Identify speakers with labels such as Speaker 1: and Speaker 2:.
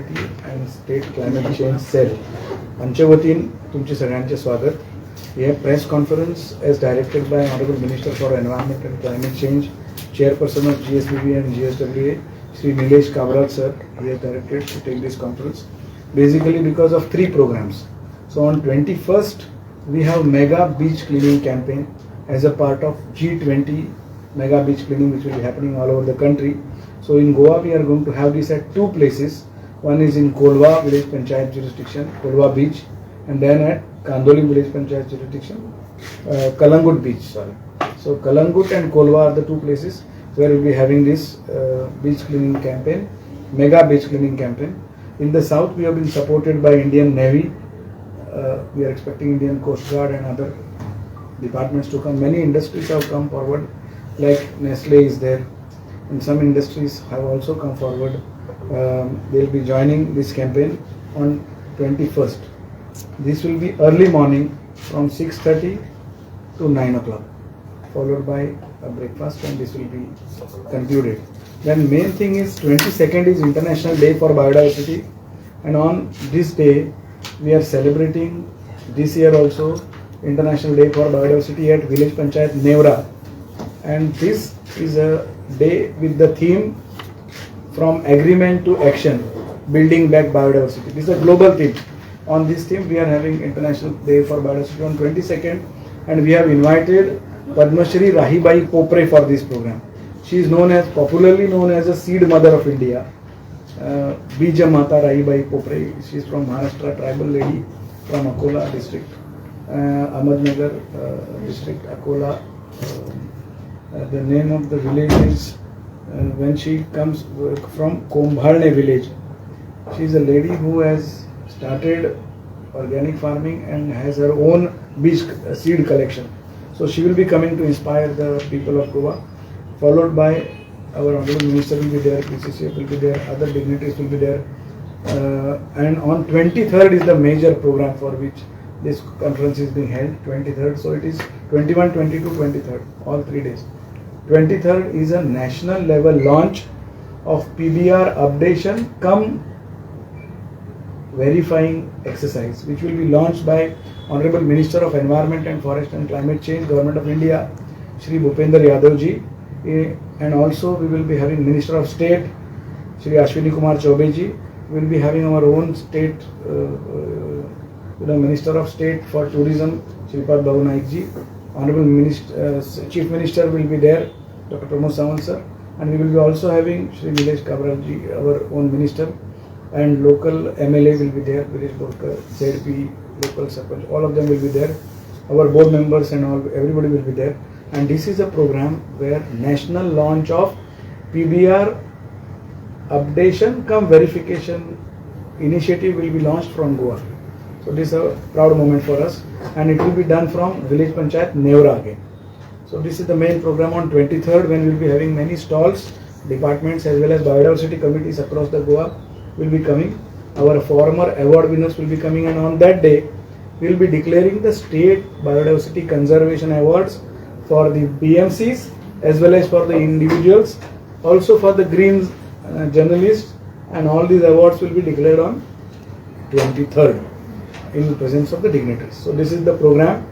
Speaker 1: Committee and state climate change cell आमचे वतीन तुमचे सगळ्यांचे स्वागत. हे press conference as directed by honourable minister for environment and climate change, chairperson of GSBB and GSWA, Sri Nilesh Kabral sir, he has directed to take this conference. Basically because of 3 programs. So on 21st, we have mega beach cleaning campaign as a part of G20 mega beach cleaning, which will be happening all over the country. So in Goa, we are going to have this at 2 places. One is in Kolwa village panchayat jurisdiction, Kolwa beach, and then at Kandoli village panchayat jurisdiction, Kalangut beach. So Kalangut and Kolwa are the 2 places where we will be having this beach cleaning campaign, mega beach cleaning campaign. In the south, we have been supported by Indian Navy. We are expecting Indian Coast Guard and other departments to come. Many industries have come forward, like Nestle is there, and some industries have also come forward. They will be joining this campaign on 21st. This will be early morning from 6:30 to 9 o'clock, followed by a breakfast, and this will be concluded. Then main thing is 22nd is International Day for Biodiversity, and on this day we are celebrating this year also International Day for Biodiversity at Village Panchayat Nevra, and this is a day with the theme From Agreement to Action, Building Back Biodiversity. This is a global theme. On this theme we are having International Day for Biodiversity on 22nd, and we have invited Padma Shri Rahibai Popre for this program. She is popularly known as a seed mother of India. Bija Mata Rahibai Popre. She is from Maharashtra, tribal lady from Akola district, Ahmednagar district, Akola. The name of the village is, when she comes from Kombhalne village. She is a lady who has started organic farming and has her own beach seed collection. So she will be coming to inspire the people of Goa, followed by our honorable minister will be there, PCCF will be there, other dignitaries will be there. And on 23rd is the major program for which this conference is being held, 23rd. So it is 21, 22, 23rd, all 3 days. 23rd is a national level launch of PBR updation cum verifying exercise, which will be launched by Honorable Minister of Environment and Forest and Climate Change, Government of India, Shri Bhupender Yadav ji, and also we will be having Minister of State, Shri Ashwini Kumar Chaube ji. We will be having our own state, Minister of State for Tourism, Shripad Babu Naik ji. Honorable Chief Minister will be there, Dr. Pramod Sawant sir, and we will be also having Shri Nilesh Kabral ji, our own minister, and local MLA will be there, Village Borkar, ZP, local Sarpanch, all of them will be there. Our board members and all, everybody will be there. And this is a program where national launch of PBR updation cum verification initiative will be launched from Goa. So this is a proud moment for us, and it will be done from Village Panchayat Nevra again. So this is the main program on 23rd, when we will be having many stalls, departments as well as biodiversity committees across the Goa will be coming. Our former award winners will be coming, and on that day we will be declaring the state biodiversity conservation awards for the BMCs as well as for the individuals, also for the green journalists, and all these awards will be declared on 23rd in the presence of the dignitaries. So this is the program.